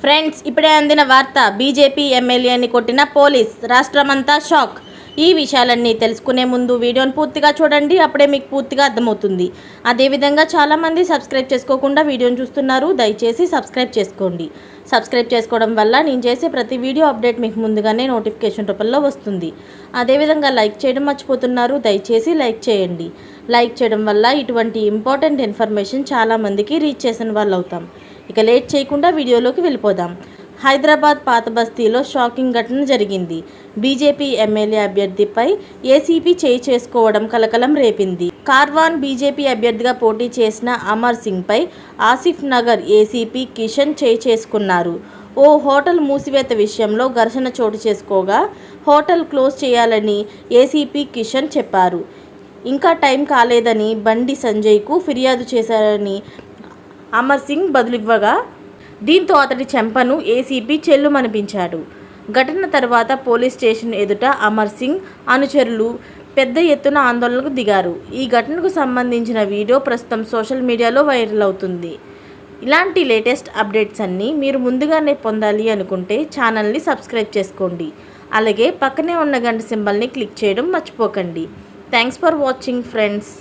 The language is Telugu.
ఫ్రెండ్స్, ఇప్పుడే అందిన వార్త. బీజేపీ ఎమ్మెల్యేని కొట్టిన పోలీస్, రాష్ట్రమంతా షాక్. ఈ విషయాలన్నీ తెలుసుకునే ముందు వీడియోని పూర్తిగా చూడండి, అప్పుడే మీకు పూర్తిగా అర్థమవుతుంది. అదేవిధంగా చాలామంది సబ్స్క్రైబ్ చేసుకోకుండా వీడియోని చూస్తున్నారు, దయచేసి సబ్స్క్రైబ్ చేసుకోండి. సబ్స్క్రైబ్ చేసుకోవడం వల్ల నేను చేసే ప్రతి వీడియో అప్డేట్ మీకు ముందుగానే నోటిఫికేషన్ రూపంలో వస్తుంది. అదేవిధంగా లైక్ చేయడం మర్చిపోతున్నారు, దయచేసి లైక్ చేయండి. లైక్ చేయడం వల్ల ఇటువంటి ఇంపార్టెంట్ ఇన్ఫర్మేషన్ చాలామందికి రీచ్ చేసిన వాళ్ళు అవుతాం. ఇక లేట్ చేయకుండా వీడియోలోకి వెళ్ళిపోదాం. హైదరాబాద్ పాత బస్తీలో షాకింగ్ ఘటన జరిగింది. బీజేపీ ఎమ్మెల్యే అభ్యర్థిపై ఏసీపీ చేయి చేసుకోవడం కలకలం రేపింది. కార్వాన్ బీజేపీ అభ్యర్థిగా పోటీ చేసిన అమర్ సింగ్పై ఆసిఫ్ నగర్ ఏసీపీ కిషన్ చేయి చేసుకున్నారు. ఓ హోటల్ మూసివేత విషయంలో ఘర్షణ చోటు చేసుకోగా హోటల్ క్లోజ్ చేయాలని ఏసీపీ కిషన్ చెప్పారు. ఇంకా టైం కాలేదని బండి సంజయ్కు ఫిర్యాదు చేశారని అమర్ సింగ్ బదులివ్వగా, దీంతో అతడి చెంపను ఏసీపీ చెల్లుమనిపించాడు. ఘటన తర్వాత పోలీస్ స్టేషన్ ఎదుట అమర్ సింగ్ అనుచరులు పెద్ద ఎత్తున ఆందోళనకు దిగారు. ఈ ఘటనకు సంబంధించిన వీడియో ప్రస్తుతం సోషల్ మీడియాలో వైరల్ అవుతుంది. ఇలాంటి లేటెస్ట్ అప్డేట్స్ అన్నీ మీరు ముందుగానే పొందాలి అనుకుంటే ఛానల్ని సబ్స్క్రైబ్ చేసుకోండి. అలాగే పక్కనే ఉన్న గంట సింబల్ని క్లిక్ చేయడం మర్చిపోకండి. Thanks for watching friends.